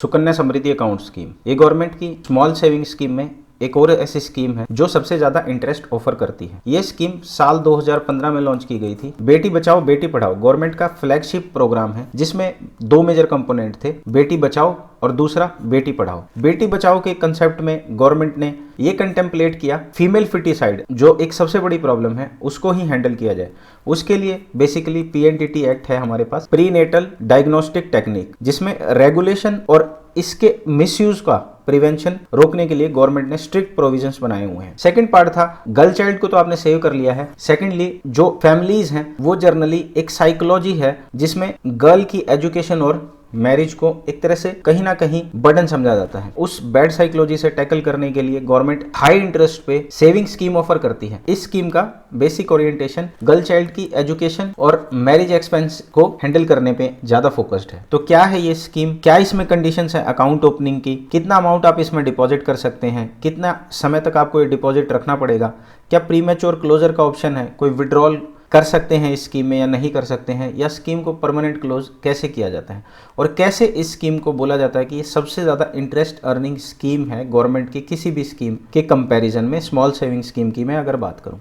Sukanya Samriddhi account scheme, ये government की small saving scheme में एक और ऐसी स्कीम है जो सबसे ज्यादा इंटरेस्ट ऑफर करती है। ये स्कीम साल 2015 में लॉन्च की गई थी। बेटी बचाओ बेटी पढ़ाओ गवर्नमेंट का फ्लैगशिप प्रोग्राम है, जिसमें दो मेजर कंपोनेंट थे, बेटी बचाओ और दूसरा बेटी पढ़ाओ। बेटी बचाओ के कंसेप्ट में गवर्नमेंट ने ये कंटेम्पलेट किया फीमेल फिटिसाइड, जो एक सबसे बड़ी प्रॉब्लम है, उसको ही हैंडल किया जाए। उसके लिए बेसिकली पीएनडीटी एक्ट है हमारे पास, प्रीनेटल डायग्नोस्टिक टेक्निक, जिसमें रेगुलेशन और इसके मिसयूज का प्रिवेंशन रोकने के लिए गवर्नमेंट ने स्ट्रिक्ट प्रोविजंस बनाए हुए हैं। सेकंड पार्ट था गर्ल चाइल्ड को तो आपने सेव कर लिया है। सेकंडली जो फैमिलीज हैं वो जनरली एक साइकोलॉजी है जिसमें गर्ल की एजुकेशन और मैरिज को एक तरह से कहीं ना कहीं बर्डन समझा जाता है। उस बैड साइकोलॉजी से टैकल करने के लिए गवर्नमेंट हाई इंटरेस्ट पे सेविंग स्कीम ऑफर करती है। इस स्कीम का बेसिक ओरिएंटेशन गर्ल चाइल्ड की एजुकेशन और मैरिज एक्सपेंस को हैंडल करने पे ज्यादा फोकस्ड है। तो क्या है ये स्कीम, क्या इसमें कंडीशंस है अकाउंट ओपनिंग की, कितना अमाउंट आप इसमें डिपॉजिट कर सकते हैं, कितना समय तक आपको ये डिपॉजिट रखना पड़ेगा, क्या प्रीमेच्योर क्लोजर का ऑप्शन है, कोई विड्रॉल कर सकते हैं इस स्कीम में या नहीं कर सकते हैं, या स्कीम को परमानेंट क्लोज कैसे किया जाता है, और कैसे इस स्कीम को बोला जाता है कि ये सबसे ज़्यादा इंटरेस्ट अर्निंग स्कीम है गवर्नमेंट की किसी भी स्कीम के कंपैरिजन में, स्मॉल सेविंग स्कीम की मैं अगर बात करूं।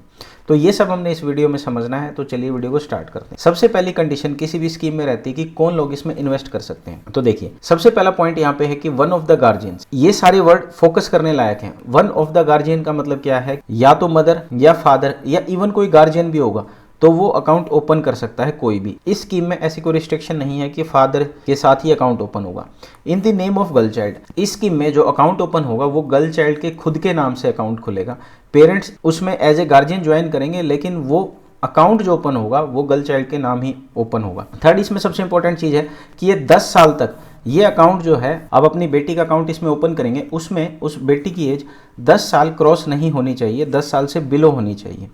तो ये सब हमने इस वीडियो में समझना है। तो चलिए वीडियो को स्टार्ट करते हैं। सबसे पहली कंडीशन किसी भी स्कीम में रहती है कि कौन लोग इसमें इन्वेस्ट कर सकते हैं। तो देखिए सबसे पहला पॉइंट यहाँ पे है कि वन ऑफ द गार्जियंस। ये सारे वर्ड फोकस करने लायक हैं। वन ऑफ द गार्जियन का मतलब क्या है, या तो मदर या फादर या इवन कोई गार्जियन भी होगा तो वो अकाउंट ओपन कर सकता है कोई भी। इस स्कीम में ऐसी कोई रिस्ट्रिक्शन नहीं है कि फादर के साथ ही अकाउंट ओपन होगा। In the name of girl child, इस स्कीम में जो अकाउंट ओपन होगा वो गर्ल चाइल्ड के खुद के नाम से अकाउंट खुलेगा। पेरेंट्स उसमें एज ए गार्जियन ज्वाइन करेंगे, लेकिन वो अकाउंट जो ओपन होगा वो गर्ल चाइल्ड के नाम ही ओपन होगा। थर्ड, इसमें सबसे इंपॉर्टेंट चीज है कि ये 10 साल तक ये अकाउंट जो है, अब अपनी बेटी का अकाउंट इसमें ओपन करेंगे, उसमें उस बेटी की एज 10 साल क्रॉस नहीं होनी चाहिए, 10 साल से बिलो होनी चाहिए।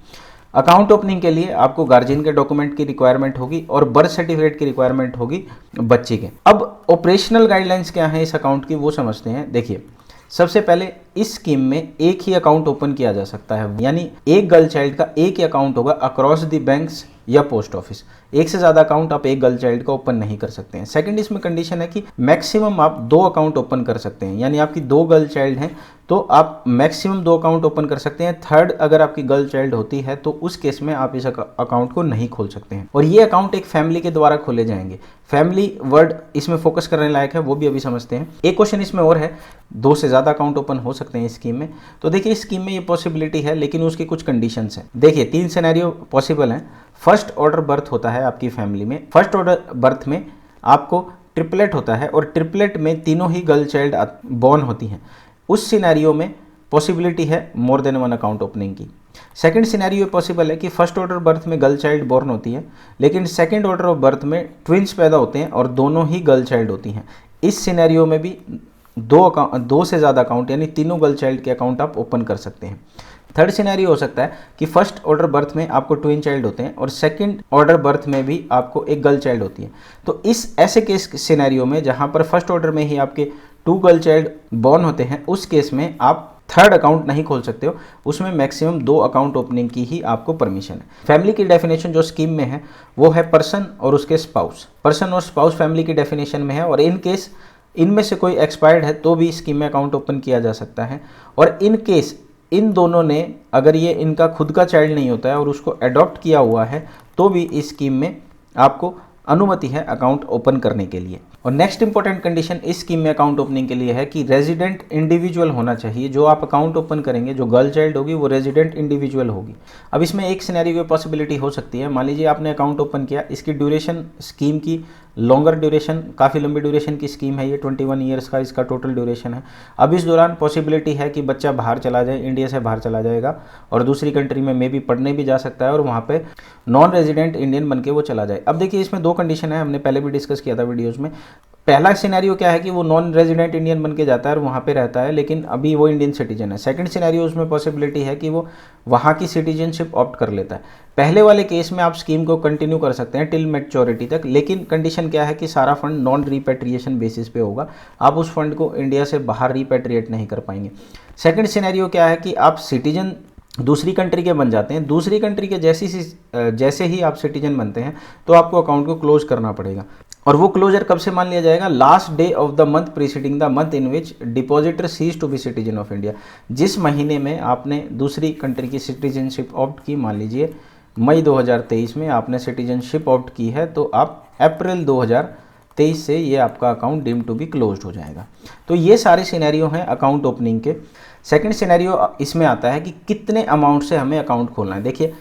अकाउंट ओपनिंग के लिए आपको गार्जियन के डॉक्यूमेंट की रिक्वायरमेंट होगी और बर्थ सर्टिफिकेट की रिक्वायरमेंट होगी बच्चे के। अब ऑपरेशनल गाइडलाइंस क्या है इस अकाउंट की वो समझते हैं। देखिए सबसे पहले इस स्कीम में एक ही अकाउंट ओपन किया जा सकता है, यानी एक गर्ल चाइल्ड का एक ही अकाउंट होगा अक्रॉस द बैंक्स या पोस्ट ऑफिस। एक से ज्यादा अकाउंट आप एक गर्ल चाइल्ड का ओपन नहीं कर सकते हैं। सेकंड, इसमें कंडीशन है कि मैक्सिमम आप 2 अकाउंट ओपन कर सकते हैं, यानी आपकी 2 गर्ल चाइल्ड हैं तो आप मैक्सिमम 2 अकाउंट ओपन कर सकते हैं। थर्ड, अगर आपकी गर्ल चाइल्ड होती है तो उस केस में आप इस अकाउंट को नहीं खोल सकते हैं, और ये अकाउंट एक फैमिली के द्वारा खोले जाएंगे। फैमिली वर्ड इसमें फोकस करने लायक है, वो भी अभी समझते हैं। एक क्वेश्चन इसमें और है, 2 से ज्यादा अकाउंट ओपन हो सकते हैं इस स्कीम में। तो देखिए इस स्कीम में ये पॉसिबिलिटी है, लेकिन उसकी कुछ कंडीशंस हैं। देखिए 3 सिनेरियो पॉसिबल हैं। फर्स्ट ऑर्डर बर्थ होता है आपकी फैमिली में। फर्स्ट ऑर्डर बर्थ में आपको ट्रिपलेट होता है और ट्रिपलेट में तीनों ही गर्ल चाइल्ड बॉर्न होती हैं। उस सिनेरियो में पॉसिबिलिटी है मोर देन 1 अकाउंट ओपनिंग की। सेकंड सिनेरियो पॉसिबल है कि फर्स्ट ऑर्डर बर्थ में गर्ल चाइल्ड बॉर्न होती है, लेकिन सेकंड ऑर्डर ऑफ बर्थ में ट्विंस पैदा होते हैं और दोनों ही गर्ल चाइल्ड होती हैं। इस सिनेरियो में भी 2 से ज़्यादा अकाउंट यानी तीनों गर्ल चाइल्ड के अकाउंट आप ओपन कर सकते हैं। थर्ड सिनेरियो हो सकता है कि फर्स्ट ऑर्डर बर्थ में आपको ट्विन चाइल्ड होते हैं और सेकंड ऑर्डर बर्थ में भी आपको एक गर्ल चाइल्ड होती है। तो इस ऐसे केस सिनेरियो में जहां पर फर्स्ट ऑर्डर में ही आपके 2 गर्ल चाइल्ड बॉर्न होते हैं, उस केस में आप थर्ड अकाउंट नहीं खोल सकते हो, उसमें मैक्सिमम 2 अकाउंट ओपनिंग की ही आपको परमिशन है। फैमिली की डेफिनेशन जो स्कीम में है वो है पर्सन और उसके स्पाउस। पर्सन और स्पाउस फैमिली की डेफिनेशन में है, और इन केस इनमें से कोई एक्सपायर्ड है तो भी स्कीम में अकाउंट ओपन किया जा सकता है। और इन केस इन दोनों ने, अगर ये इनका खुद का चाइल्ड नहीं होता है और उसको अडॉप्ट किया हुआ है, तो भी इस स्कीम में आपको अनुमति है अकाउंट ओपन करने के लिए। और नेक्स्ट इंपॉर्टेंट कंडीशन इस स्कीम में अकाउंट ओपनिंग के लिए है कि रेजिडेंट इंडिविजुअल होना चाहिए। जो आप अकाउंट ओपन करेंगे, जो गर्ल चाइल्ड होगी वो रेजिडेंट इंडिविजुअल होगी। अब इसमें एक सिनेरियो की पॉसिबिलिटी हो सकती है। मान लीजिए आपने अकाउंट ओपन किया, इसकी ड्यूरेशन स्कीम की लॉन्गर ड्यूरेशन, काफ़ी लंबी ड्यूरेशन की स्कीम है ये, 21 ईयर्स का इसका टोटल ड्यूरेशन है। अब इस दौरान पॉसिबिलिटी है कि बच्चा बाहर चला जाए, इंडिया से बाहर चला जाएगा और दूसरी कंट्री में मे बी पढ़ने भी जा सकता है और वहाँ पे नॉन रेजिडेंट इंडियन बन के वो चला जाए। अब देखिए इसमें 2 कंडीशन है, हमने पहले भी डिस्कस किया था वीडियोज़ में। पहला सिनेरियो क्या है कि वो नॉन रेजिडेंट इंडियन बन के जाता है और वहाँ पे रहता है, लेकिन अभी वो इंडियन सिटीजन है। सेकंड सिनेरियो उसमें पॉसिबिलिटी है कि वो वहाँ की सिटीजनशिप ऑप्ट कर लेता है। पहले वाले केस में आप स्कीम को कंटिन्यू कर सकते हैं टिल मैच्योरिटी तक, लेकिन कंडीशन क्या है कि सारा फंड नॉन रिपेट्रिएशन बेसिस पे होगा। आप उस फंड को इंडिया से बाहर रिपेट्रिएट नहीं कर पाएंगे। सेकंड सिनेरियो क्या है कि आप सिटीजन दूसरी कंट्री के बन जाते हैं। दूसरी कंट्री के जैसे ही आप सिटीजन बनते हैं तो आपको अकाउंट को क्लोज करना पड़ेगा। और वो क्लोजर कब से मान लिया जाएगा? Last day of the month preceding the month in which depositor ceases to be citizen of India. जिस महीने में आपने दूसरी कंट्री की सिटीजनशिप ऑप्ट की, मान लीजिए मई 2023 में आपने सिटीजनशिप ऑप्ट की है, तो आप अप्रैल 2023 से ये आपका account deem to be closed हो जाएगा। तो ये सारे सिनेरियो हैं अकाउंट ओपनिंग के। सेकंड सिनेरियो इसमें आता है कि कितने अमाउंट से हमें अकाउंट खोलना है। देखिए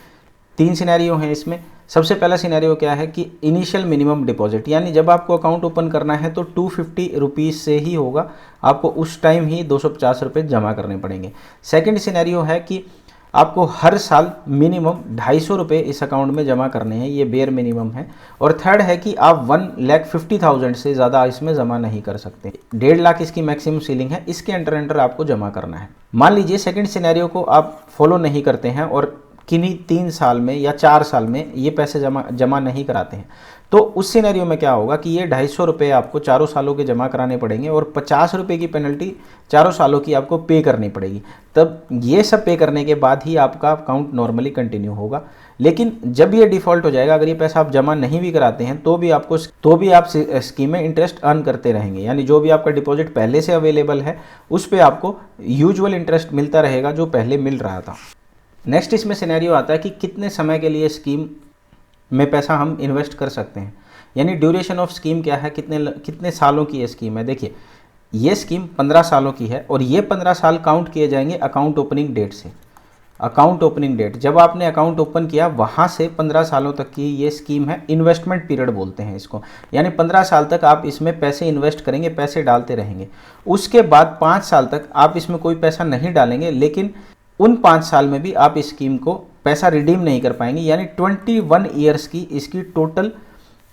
3 सिनेरियो हैं इसमें। सबसे पहला सिनेरियो क्या है कि इनिशियल मिनिमम डिपॉजिट, यानी जब आपको अकाउंट ओपन करना है तो 250 रुपीज़ से ही होगा, आपको उस टाइम ही 250 रुपये जमा करने पड़ेंगे। सेकंड सिनेरियो है कि आपको हर साल मिनिमम 250 रुपये इस अकाउंट में जमा करने हैं, ये बेयर मिनिमम है। और थर्ड है कि आप 1,50,000 से ज़्यादा इसमें जमा नहीं कर सकते। 1.5 लाख इसकी मैक्सिमम सीलिंग है, इसके अंडर आपको जमा करना है। मान लीजिए सेकंड सिनेरियो को आप फॉलो नहीं करते हैं और किन्हीं 3 साल में या 4 साल में ये पैसे जमा नहीं कराते हैं, तो उस सिनेरियो में क्या होगा कि ये 250 रुपये आपको चारों सालों के जमा कराने पड़ेंगे और 50 रुपये की पेनल्टी चारों सालों की आपको पे करनी पड़ेगी। तब ये सब पे करने के बाद ही आपका अकाउंट नॉर्मली कंटिन्यू होगा। लेकिन जब ये डिफ़ॉल्ट हो जाएगा, अगर ये पैसा आप जमा नहीं भी कराते हैं तो भी आप स्कीम में इंटरेस्ट अर्न करते रहेंगे, यानी जो भी आपका डिपॉजिट पहले से अवेलेबल है उस पर आपको यूजुअल इंटरेस्ट मिलता रहेगा जो पहले मिल रहा था। नेक्स्ट इसमें सिनेरियो आता है कि कितने समय के लिए स्कीम में पैसा हम इन्वेस्ट कर सकते हैं, यानी ड्यूरेशन ऑफ स्कीम क्या है, कितने सालों की ये स्कीम है। देखिए ये स्कीम 15 सालों की है और ये 15 साल काउंट किए जाएंगे अकाउंट ओपनिंग डेट से। अकाउंट ओपनिंग डेट जब आपने अकाउंट ओपन किया वहाँ से 15 सालों तक की ये स्कीम है, इन्वेस्टमेंट पीरियड बोलते हैं इसको, यानी 15 साल तक आप इसमें पैसे इन्वेस्ट करेंगे, पैसे डालते रहेंगे। उसके बाद 5 साल तक आप इसमें कोई पैसा नहीं डालेंगे, लेकिन उन 5 साल में भी आप इस स्कीम को पैसा रिडीम नहीं कर पाएंगे, यानी 21 ईयर्स की इसकी टोटल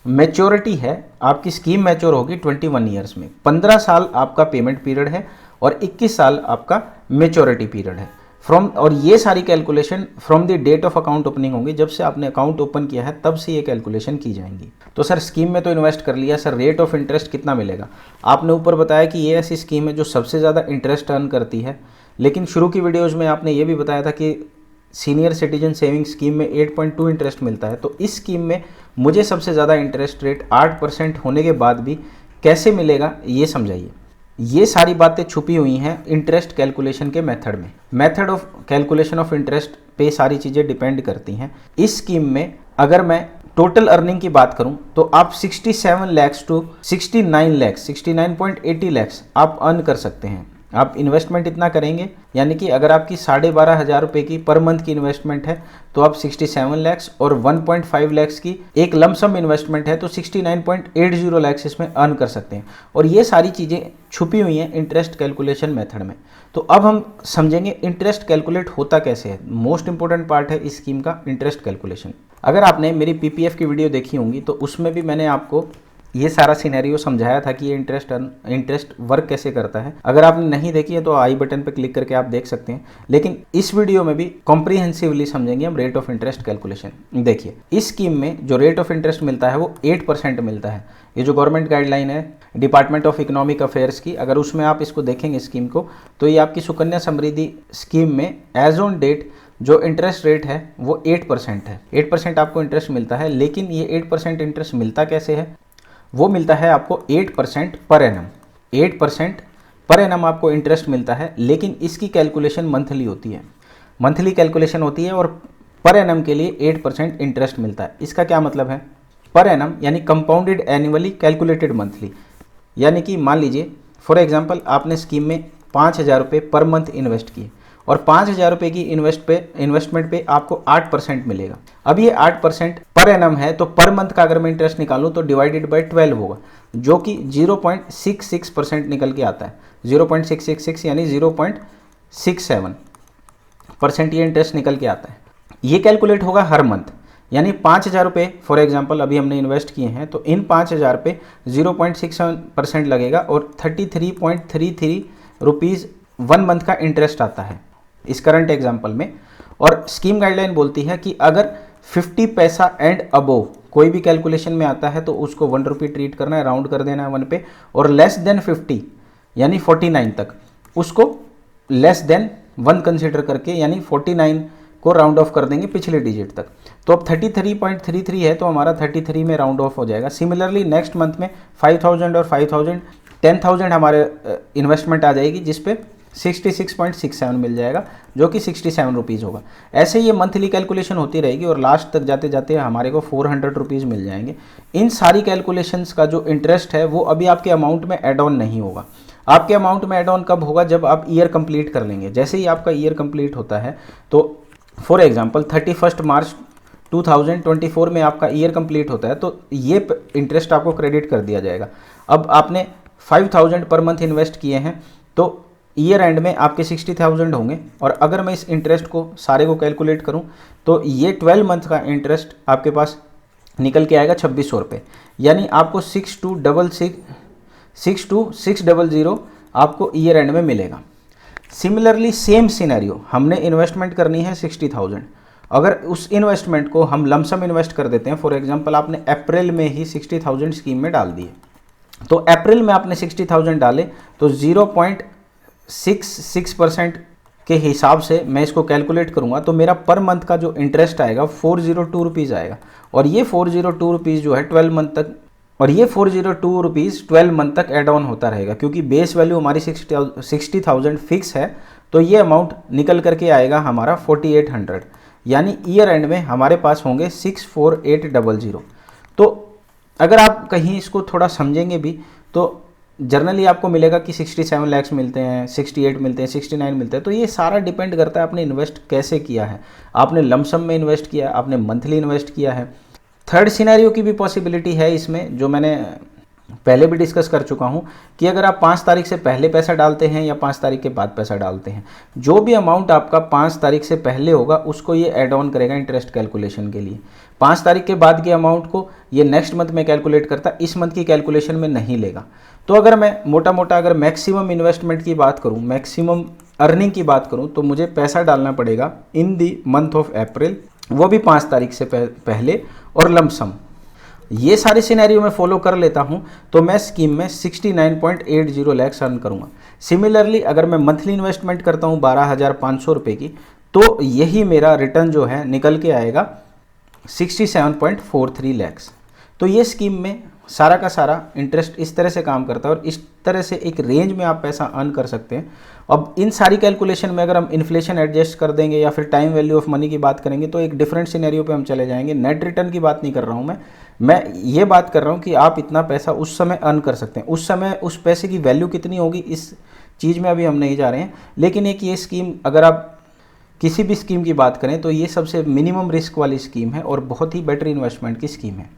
मैच्योरिटी है। आपकी स्कीम मैच्योर होगी 21 ईयर्स में। 15 साल आपका पेमेंट पीरियड है और 21 साल आपका मैच्योरिटी पीरियड है। और ये सारी calculation from the date of account opening होंगी, जब से आपने अकाउंट ओपन किया है तब से ये कैलकुलेशन की जाएंगी। तो सर स्कीम में तो इन्वेस्ट कर लिया, सर रेट ऑफ इंटरेस्ट कितना मिलेगा? आपने ऊपर बताया कि ये ऐसी स्कीम है जो सबसे ज़्यादा इंटरेस्ट अर्न करती है, लेकिन शुरू की वीडियोज़ में आपने ये भी बताया था कि सीनियर सिटीजन सेविंग स्कीम में 8.2 इंटरेस्ट मिलता है। तो इस स्कीम में मुझे सबसे ज़्यादा इंटरेस्ट रेट 8% होने के बाद भी कैसे मिलेगा ये समझाइए। ये सारी बातें छुपी हुई हैं इंटरेस्ट कैलकुलेशन के मेथड में। Method of calculation of interest पे सारी चीज़ें डिपेंड करती हैं। इस स्कीम में अगर मैं टोटल अर्निंग की बात करूं तो आप 67 लाख टू 69 लाख 69.80 लाख आप अर्न कर सकते हैं। आप इन्वेस्टमेंट इतना करेंगे, यानी कि अगर आपकी 12,500 रुपये की पर मंथ की इन्वेस्टमेंट है तो आप 67 लाख और 1.5 लाख की एक लमसम इन्वेस्टमेंट है तो 69.80 लाख इसमें अर्न कर सकते हैं। और ये सारी चीज़ें छुपी हुई हैं इंटरेस्ट कैलकुलेशन मेथड में। तो अब हम समझेंगे इंटरेस्ट कैलकुलेट होता कैसे है। मोस्ट इंपॉर्टेंट पार्ट है इस स्कीम का इंटरेस्ट कैलकुलेशन। अगर आपने मेरी पीपीएफ की वीडियो देखी होंगी तो उसमें भी मैंने आपको ये सारा सिनेरियो समझाया था कि ये इंटरेस्ट वर्क कैसे करता है। अगर आपने नहीं देखी है तो आई बटन पर क्लिक करके आप देख सकते हैं, लेकिन इस वीडियो में भी कॉम्प्रिहेंसिवली समझेंगे हम रेट ऑफ इंटरेस्ट कैलकुलेशन। देखिए इस स्कीम में जो रेट ऑफ इंटरेस्ट मिलता है वो 8% मिलता है। ये जो गवर्नमेंट गाइडलाइन है डिपार्टमेंट ऑफ इकोनॉमिक अफेयर्स की, अगर उसमें आप इसको देखेंगे स्कीम को, तो ये आपकी सुकन्या समृद्धि स्कीम में एज ऑन डेट जो इंटरेस्ट रेट है वो 8% है। 8% आपको इंटरेस्ट मिलता है, लेकिन ये 8% इंटरेस्ट मिलता कैसे है? वो मिलता है आपको 8% पर एनम। 8% पर एनम आपको इंटरेस्ट मिलता है, लेकिन इसकी कैलकुलेशन मंथली होती है। मंथली कैलकुलेशन होती है और पर एनम के लिए 8% इंटरेस्ट मिलता है। इसका क्या मतलब है? पर एनम यानी कंपाउंडेड एनुअली कैलकुलेटेड मंथली, यानी कि मान लीजिए फॉर एग्जांपल आपने स्कीम में 5,000 रुपये पर मंथ इन्वेस्ट किए और 5,000 रुपये की इन्वेस्टमेंट पे आपको 8% मिलेगा। अब ये 8% पर एनम है, तो पर मंथ का अगर मैं इंटरेस्ट निकालूं तो डिवाइडेड बाय 12 होगा, जो कि 0.66% निकल के आता है। 0.666 यानी 0.67% ये इंटरेस्ट निकल के आता है। ये कैलकुलेट होगा हर मंथ, यानी 5,000 रुपये फॉर एग्जाम्पल अभी हमने इन्वेस्ट किए हैं, तो इन 5,000 पे 0.67% लगेगा और 33.33 रुपीज़ 1 मंथ का इंटरेस्ट आता है इस करंट एग्जाम्पल में। और स्कीम गाइडलाइन बोलती है कि अगर 50 पैसा एंड अबोव कोई भी कैलकुलेशन में आता है तो उसको 1 रुपये ट्रीट करना है, राउंड कर देना है 1 पे, और लेस देन 50 यानी 49 तक उसको लेस देन 1 कंसिडर करके, यानी 49 को राउंड ऑफ कर देंगे पिछले डिजिट तक। तो अब 33.33 है तो हमारा 33 में राउंड ऑफ हो जाएगा। सिमिलरली नेक्स्ट मंथ में 5000 और 5000 10,000 हमारे इन्वेस्टमेंट आ जाएगी, जिस पे 66.67 मिल जाएगा, जो कि 67 रुपीज़ होगा। ऐसे ये मंथली कैलकुलेशन होती रहेगी और लास्ट तक जाते जाते हमारे को 400 रुपीज़ मिल जाएंगे। इन सारी कैलकुलेशंस का जो इंटरेस्ट है वो अभी आपके अमाउंट में एड ऑन नहीं होगा। आपके अमाउंट में एड ऑन कब होगा? जब आप ईयर कंप्लीट कर लेंगे। जैसे ही आपका ईयर कंप्लीट होता है तो फॉर एग्जांपल 31 मार्च 2024 में आपका ईयर कंप्लीट होता है तो ये इंटरेस्ट आपको क्रेडिट कर दिया जाएगा। अब आपने 5000 पर मंथ इन्वेस्ट किए हैं तो ईयर एंड में आपके 60,000 होंगे, और अगर मैं इस इंटरेस्ट को सारे को कैलकुलेट करूं तो ये 12 मंथ का इंटरेस्ट आपके पास निकल के आएगा 2600 रुपये। यानी आपको 6200 आपको ईयर एंड में मिलेगा। सिमिलरली सेम सिनेरियो, हमने इन्वेस्टमेंट करनी है 60,000। अगर उस इन्वेस्टमेंट को हम लमसम इन्वेस्ट कर देते हैं, फॉर एग्जांपल आपने अप्रैल में ही 60,000 स्कीम में डाल दिए, तो अप्रैल में आपने 60,000 डाले तो 0.66% के हिसाब से मैं इसको कैलकुलेट करूंगा तो मेरा पर मंथ का जो इंटरेस्ट आएगा 402 रुपीज़ आएगा। और ये 402 रुपीज़ जो है 12 मंथ तक, और ये 402 रुपीज़ 12 मंथ तक एड ऑन होता रहेगा, क्योंकि बेस वैल्यू हमारी 60,000 फिक्स है। तो ये अमाउंट निकल करके आएगा हमारा 4800, यानी ईयर एंड में हमारे पास होंगे 64800। तो अगर आप कहीं इसको थोड़ा समझेंगे भी तो जर्नली आपको मिलेगा कि 67 लाख मिलते हैं, 68 मिलते हैं, 69 मिलते हैं। तो ये सारा डिपेंड करता है आपने इन्वेस्ट कैसे किया है। आपने लमसम में इन्वेस्ट किया है, आपने मंथली इन्वेस्ट किया है। थर्ड सिनेरियो की भी पॉसिबिलिटी है इसमें, जो मैंने पहले भी डिस्कस कर चुका हूँ, कि अगर आप 5 तारीख से पहले पैसा डालते हैं या 5 तारीख के बाद पैसा डालते हैं, जो भी अमाउंट आपका 5 तारीख से पहले होगा उसको ये ऐड ऑन करेगा इंटरेस्ट कैलकुलेशन के लिए। 5 तारीख के बाद के अमाउंट को ये नेक्स्ट मंथ में कैलकुलेट करता, इस मंथ की कैलकुलेशन में नहीं लेगा। तो अगर मैं मोटा मोटा अगर मैक्सिमम इन्वेस्टमेंट की बात करूँ, मैक्सिमम अर्निंग की बात करूँ, तो मुझे पैसा डालना पड़ेगा इन दी मंथ ऑफ अप्रैल, वो भी 5 तारीख से पहले और लमसम। ये सारे सिनेरियो में फॉलो कर लेता हूं तो मैं स्कीम में 69.80 लाख अर्न करूंगा। सिमिलरली अगर मैं मंथली इन्वेस्टमेंट करता हूं 12,500 रुपये की, तो यही मेरा रिटर्न जो है निकल के आएगा 67.43 लाख। तो ये स्कीम में सारा का सारा इंटरेस्ट इस तरह से काम करता है और इस तरह से एक रेंज में आप पैसा अर्न कर सकते हैं। अब इन सारी कैलकुलेशन में अगर हम इन्फ्लेशन एडजस्ट कर देंगे या फिर टाइम वैल्यू ऑफ मनी की बात करेंगे तो एक डिफरेंट सिनेरियो पे हम चले जाएंगे। नेट रिटर्न की बात नहीं कर रहा हूँ मैं ये बात कर रहा हूँ कि आप इतना पैसा उस समय अर्न कर सकते हैं। उस समय उस पैसे की वैल्यू कितनी होगी इस चीज़ में अभी हम नहीं जा रहे हैं। लेकिन एक ये स्कीम, अगर आप किसी भी स्कीम की बात करें तो ये सबसे मिनिमम रिस्क वाली स्कीम है और बहुत ही बेटर इन्वेस्टमेंट की स्कीम है।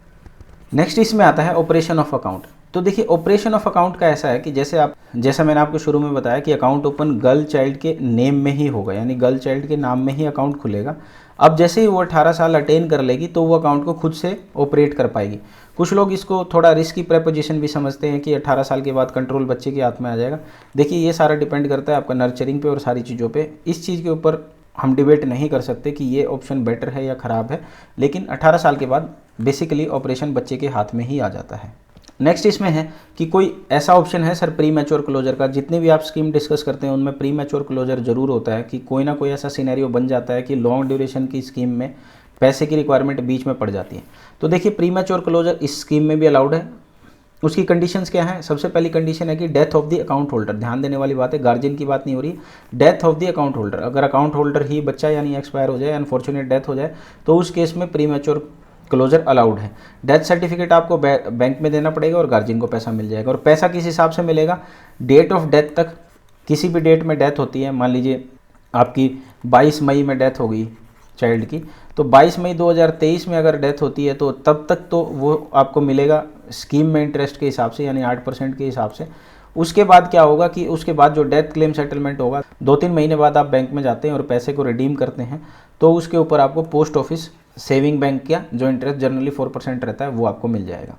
नेक्स्ट इसमें आता है ऑपरेशन ऑफ अकाउंट। तो देखिए ऑपरेशन ऑफ अकाउंट का ऐसा है कि जैसा मैंने आपको शुरू में बताया कि अकाउंट ओपन गर्ल चाइल्ड के नेम में ही होगा, यानी गर्ल चाइल्ड के नाम में ही अकाउंट खुलेगा। अब जैसे ही वो 18 साल अटेन कर लेगी तो वो अकाउंट को खुद से ऑपरेट कर पाएगी। कुछ लोग इसको थोड़ा रिस्की प्रेपोजिशन भी समझते हैं कि 18 साल के बाद कंट्रोल बच्चे के हाथ में आ जाएगा। देखिए ये सारा डिपेंड करता है आपका नर्चरिंग पे और सारी चीज़ों पे। इस चीज़ के ऊपर हम डिबेट नहीं कर सकते कि ये ऑप्शन बेटर है या ख़राब है, लेकिन 18 साल के बाद बेसिकली ऑपरेशन बच्चे के हाथ में ही आ जाता है। नेक्स्ट इसमें है कि कोई ऐसा ऑप्शन है सर प्री मैच्योर क्लोजर का। जितनी भी आप स्कीम डिस्कस करते हैं उनमें प्री मैच्योर क्लोजर जरूर होता है कि कोई ना कोई ऐसा सिनेरियो बन जाता है कि लॉन्ग ड्यूरेशन की स्कीम में पैसे की रिक्वायरमेंट बीच में पड़ जाती है। तो देखिए प्री मैच्योर क्लोजर इस स्कीम में भी अलाउड है। उसकी कंडीशंस क्या हैं? सबसे पहली कंडीशन है कि death of the account holder. ध्यान देने वाली बात है, गार्जियन की बात नहीं हो रही, death of the account holder. अगर अकाउंट होल्डर ही बच्चा यानी एक्सपायर हो जाए, अनफॉर्चुनेट डेथ हो जाए, तो उस केस में प्री मैच्योर क्लोजर अलाउड है। डेथ सर्टिफिकेट आपको बैंक में देना पड़ेगा और गार्जियन को पैसा मिल जाएगा। और पैसा किस हिसाब से मिलेगा? डेट ऑफ डेथ तक। किसी भी डेट में डेथ होती है, मान लीजिए आपकी 22 मई में डेथ हो गई चाइल्ड की, तो 22 मई 2023 में अगर डेथ होती है तो तब तक तो वो आपको मिलेगा स्कीम में इंटरेस्ट के हिसाब से, यानी 8% के हिसाब से। उसके बाद क्या होगा कि उसके बाद जो डेथ क्लेम सेटलमेंट होगा, 2-3 महीने बाद आप बैंक में जाते हैं और पैसे को रिडीम करते हैं, तो उसके ऊपर आपको पोस्ट ऑफिस सेविंग बैंक का जो इंटरेस्ट जनरली 4% रहता है वो आपको मिल जाएगा।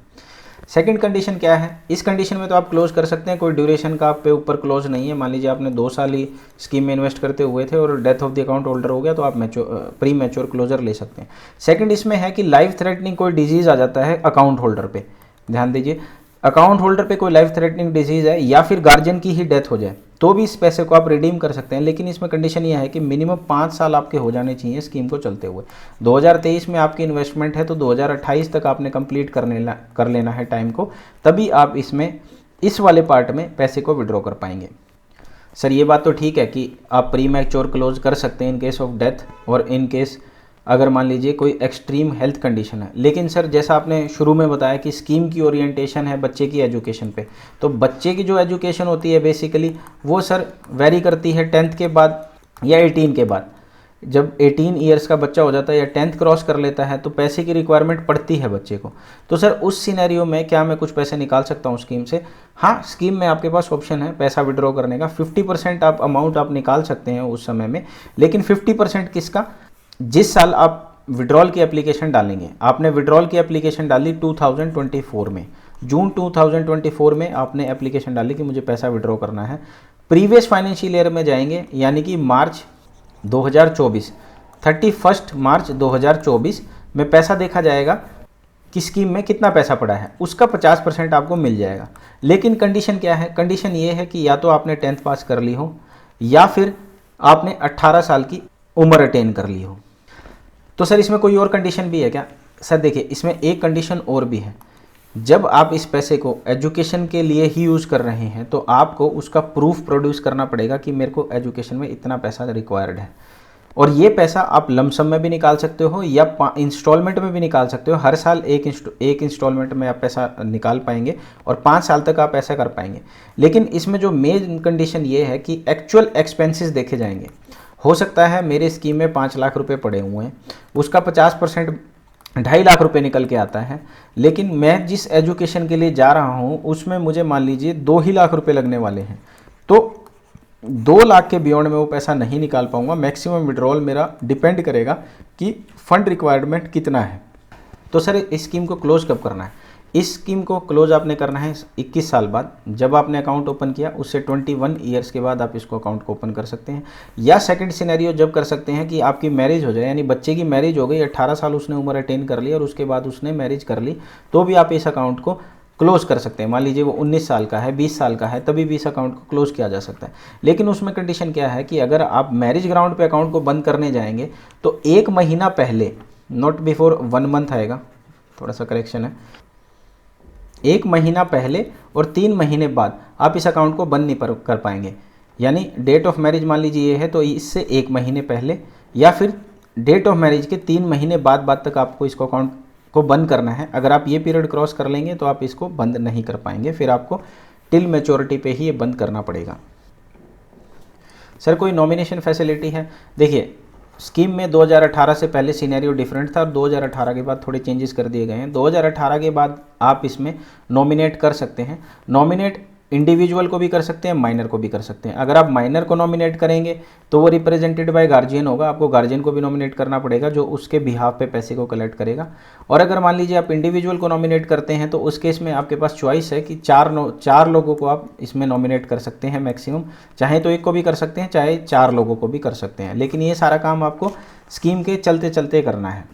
सेकंड कंडीशन क्या है? इस कंडीशन में तो आप क्लोज कर सकते हैं, कोई ड्यूरेशन का आप पे ऊपर क्लोज नहीं है। मान लीजिए आपने 2 साल ही स्कीम में इन्वेस्ट करते हुए थे और death of the account holder हो गया तो आप प्री मैच्योर क्लोजर ले सकते हैं। सेकंड इसमें है कि लाइफ थ्रेटनिंग कोई डिजीज़ आ जाता है अकाउंट होल्डर पे। ध्यान दीजिए, अकाउंट होल्डर पे कोई लाइफ थ्रेटनिंग डिजीज है या फिर गार्जियन की ही डेथ हो जाए तो भी इस पैसे को आप रिडीम कर सकते हैं, लेकिन इसमें कंडीशन यह है कि मिनिमम 5 साल आपके हो जाने चाहिए स्कीम को चलते हुए। 2023 में आपकी इन्वेस्टमेंट है तो 2028 तक आपने कंप्लीट कर लेना है टाइम को, तभी आप इसमें इस वाले पार्ट में पैसे को विड्रॉ कर पाएंगे। सर ये बात तो ठीक है कि आप प्री मैच्योर क्लोज कर सकते हैं इन केस ऑफ डेथ और इन केस अगर मान लीजिए कोई एक्सट्रीम हेल्थ कंडीशन है, लेकिन सर जैसा आपने शुरू में बताया कि स्कीम की ओरिएंटेशन है बच्चे की एजुकेशन पे, तो बच्चे की जो एजुकेशन होती है बेसिकली वो सर वेरी करती है 10th के बाद या 18 के बाद। जब 18 ईयर्स का बच्चा हो जाता है या 10th क्रॉस कर लेता है तो पैसे की रिक्वायरमेंट पड़ती है बच्चे को। तो सर उस सिनेरियो में क्या मैं कुछ पैसे निकाल सकता हूँ स्कीम से? हाँ, स्कीम में आपके पास ऑप्शन है पैसा विड्रॉ करने का। 50% आप अमाउंट आप निकाल सकते हैं उस समय में, लेकिन 50% किसका? जिस साल आप विड्रॉल की एप्लीकेशन डालेंगे। आपने विड्रॉल की एप्लीकेशन डाली 2024 में, जून 2024 में आपने एप्लीकेशन डाली कि मुझे पैसा विड्रॉ करना है। प्रीवियस फाइनेंशियल ईयर में जाएंगे यानी कि मार्च 2024, 31 मार्च 2024 में पैसा देखा जाएगा कि स्कीम में कितना पैसा पड़ा है, उसका 50% आपको मिल जाएगा। लेकिन कंडीशन क्या है? कंडीशन ये है कि या तो आपने 10th पास कर ली हो या फिर आपने 18 साल की उम्र अटेन कर ली हो। तो सर इसमें कोई और कंडीशन भी है क्या? सर देखिए इसमें एक कंडीशन और भी है। जब आप इस पैसे को एजुकेशन के लिए ही यूज़ कर रहे हैं तो आपको उसका प्रूफ प्रोड्यूस करना पड़ेगा कि मेरे को एजुकेशन में इतना पैसा रिक्वायर्ड है। और ये पैसा आप लमसम में भी निकाल सकते हो या इंस्टॉलमेंट में भी निकाल सकते हो। हर साल एक इंस्टॉलमेंट में आप पैसा निकाल पाएंगे और 5 साल तक आप ऐसा कर पाएंगे। लेकिन इसमें जो मेन कंडीशन ये है कि एक्चुअल एक्सपेंसेस देखे जाएंगे। हो सकता है मेरे स्कीम में 5 लाख रुपए पड़े हुए हैं, उसका 50% 2.5 लाख रुपए निकल के आता है, लेकिन मैं जिस एजुकेशन के लिए जा रहा हूँ उसमें मुझे मान लीजिए 2 ही लाख रुपए लगने वाले हैं, तो 2 लाख के बियॉन्ड में वो पैसा नहीं निकाल पाऊंगा। मैक्सिमम विड्रॉल मेरा डिपेंड करेगा कि फंड रिक्वायरमेंट कितना है। तो सर इस स्कीम को क्लोज कब करना है? इस स्कीम को क्लोज आपने करना है 21 साल बाद, जब आपने अकाउंट ओपन किया उससे 21 ईयर्स के बाद आप इसको अकाउंट को ओपन कर सकते हैं। या सेकंड सिनेरियो जब कर सकते हैं कि आपकी मैरिज हो जाए, यानी बच्चे की मैरिज हो गई, 18 साल उसने उम्र अटेन कर ली और उसके बाद उसने मैरिज कर ली, तो भी आप इस अकाउंट को क्लोज कर सकते हैं। मान लीजिए वो 19 साल का है, 20 साल का है, तभी भी इस अकाउंट को क्लोज किया जा सकता है। लेकिन उसमें कंडीशन क्या है कि अगर आप मैरिज ग्राउंड पे अकाउंट को बंद करने जाएंगे तो 1 महीना पहले, नॉट बिफोर 1 मंथ आएगा, थोड़ा सा करेक्शन है, 1 महीना पहले और 3 महीने बाद आप इस अकाउंट को बंद नहीं कर पाएंगे। यानी डेट ऑफ मैरिज मान लीजिए ये है तो इससे 1 महीने पहले या फिर डेट ऑफ मैरिज के 3 महीने बाद तक आपको इसको अकाउंट को बंद करना है। अगर आप ये पीरियड क्रॉस कर लेंगे तो आप इसको बंद नहीं कर पाएंगे, फिर आपको टिल मैच्योरिटी पे ही ये बंद करना पड़ेगा। सर कोई नॉमिनेशन फैसिलिटी है? देखिए स्कीम में 2018 से पहले सिनेरियो डिफरेंट था और 2018 के बाद थोड़े चेंजेस कर दिए गए हैं। 2018 के बाद आप इसमें नॉमिनेट कर सकते हैं। नॉमिनेट इंडिविजुअल को भी कर सकते हैं, माइनर को भी कर सकते हैं। अगर आप माइनर को नॉमिनेट करेंगे तो वो रिप्रेजेंटेड बाय गार्जियन होगा, आपको गार्जियन को भी नॉमिनेट करना पड़ेगा जो उसके बिहाफ पे पैसे को कलेक्ट करेगा। और अगर मान लीजिए आप इंडिविजुअल को नॉमिनेट करते हैं तो उस केस में आपके पास चॉइस है कि 4 लोगों को आप इसमें नॉमिनेट कर सकते हैं मैक्सिमम, चाहे तो 1 को भी कर सकते हैं, चाहे 4 लोगों को भी कर सकते हैं। लेकिन ये सारा काम आपको स्कीम के चलते चलते करना है।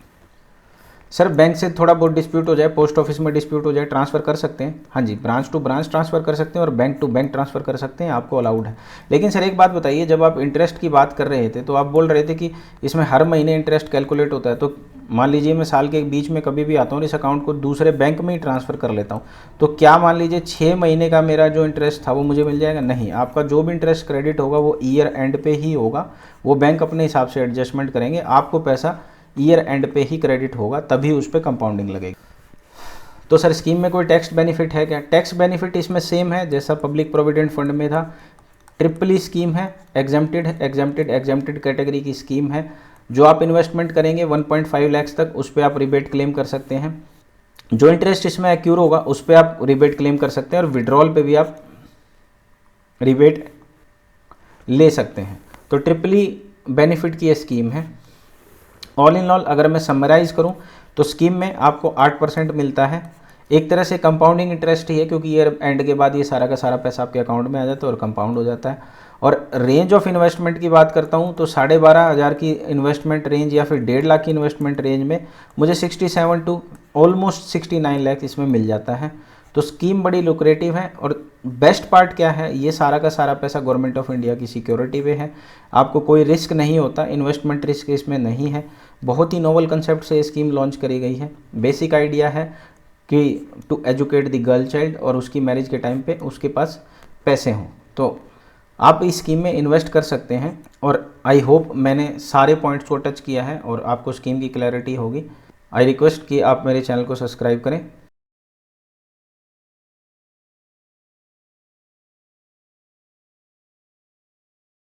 सर बैंक से थोड़ा बहुत डिस्प्यूट हो जाए, पोस्ट ऑफिस में डिस्प्यूट हो जाए, ट्रांसफ़र कर सकते हैं? हाँ जी, ब्रांच टू ब्रांच ट्रांसफ़र कर सकते हैं और बैंक टू बैंक ट्रांसफ़र कर सकते हैं, आपको अलाउड है। लेकिन सर एक बात बताइए, जब आप इंटरेस्ट की बात कर रहे थे तो आप बोल रहे थे कि इसमें हर महीने इंटरेस्ट कैलकुलेट होता है, तो मान लीजिए मैं साल के बीच में कभी भी आता हूँ इस अकाउंट को दूसरे बैंक में ही ट्रांसफ़र कर लेता हूँ, तो क्या मान लीजिए 6 महीने का मेरा जो इंटरेस्ट था वो मुझे मिल जाएगा? नहीं, आपका जो भी इंटरेस्ट क्रेडिट होगा वो ईयर एंड पे ही होगा, वो बैंक अपने हिसाब से एडजस्टमेंट करेंगे, आपको पैसा ईयर एंड पे ही क्रेडिट होगा, तभी उस पर कंपाउंडिंग लगेगी। तो सर स्कीम में कोई टैक्स बेनिफिट है क्या? टैक्स बेनिफिट इसमें सेम है जैसा पब्लिक प्रोविडेंट फंड में था। ट्रिपल स्कीम है, एग्जेम्प्टेड कैटेगरी की स्कीम है। जो आप इन्वेस्टमेंट करेंगे 1.5 लाख तक उस पर आप रिबेट क्लेम कर सकते हैं। जो इंटरेस्ट इसमें एक्यूर होगा उस पर आप रिबेट क्लेम कर सकते हैं और विड्रॉल पे भी आप रिबेट ले सकते हैं। तो ट्रिपली बेनिफिट की ये स्कीम है। ऑल इन ऑल अगर मैं समराइज़ करूं तो स्कीम में आपको 8% मिलता है। एक तरह से कंपाउंडिंग इंटरेस्ट ही है क्योंकि ईयर एंड के बाद ये सारा का सारा पैसा आपके अकाउंट में आ जाता है और कंपाउंड हो जाता है। और रेंज ऑफ इन्वेस्टमेंट की बात करता हूँ तो 12,500 की इन्वेस्टमेंट रेंज या फिर 1.5 लाख की इन्वेस्टमेंट रेंज में मुझे 67 टू ऑलमोस्ट 69 लाख इसमें मिल जाता है। तो स्कीम बड़ी लुक्रेटिव है। और बेस्ट पार्ट क्या है, ये सारा का सारा पैसा गवर्नमेंट ऑफ इंडिया की सिक्योरिटी पे है, आपको कोई रिस्क नहीं होता, इन्वेस्टमेंट रिस्क इसमें नहीं है। बहुत ही नोवल कंसेप्ट से ये स्कीम लॉन्च करी गई है। बेसिक आइडिया है कि to educate the girl child, और उसकी मैरिज के टाइम पे उसके पास पैसे हों, तो आप इस स्कीम में इन्वेस्ट कर सकते हैं। और आई होप मैंने सारे पॉइंट्स को टच किया है और आपको स्कीम की क्लैरिटी होगी। आई रिक्वेस्ट कि आप मेरे चैनल को सब्सक्राइब करें।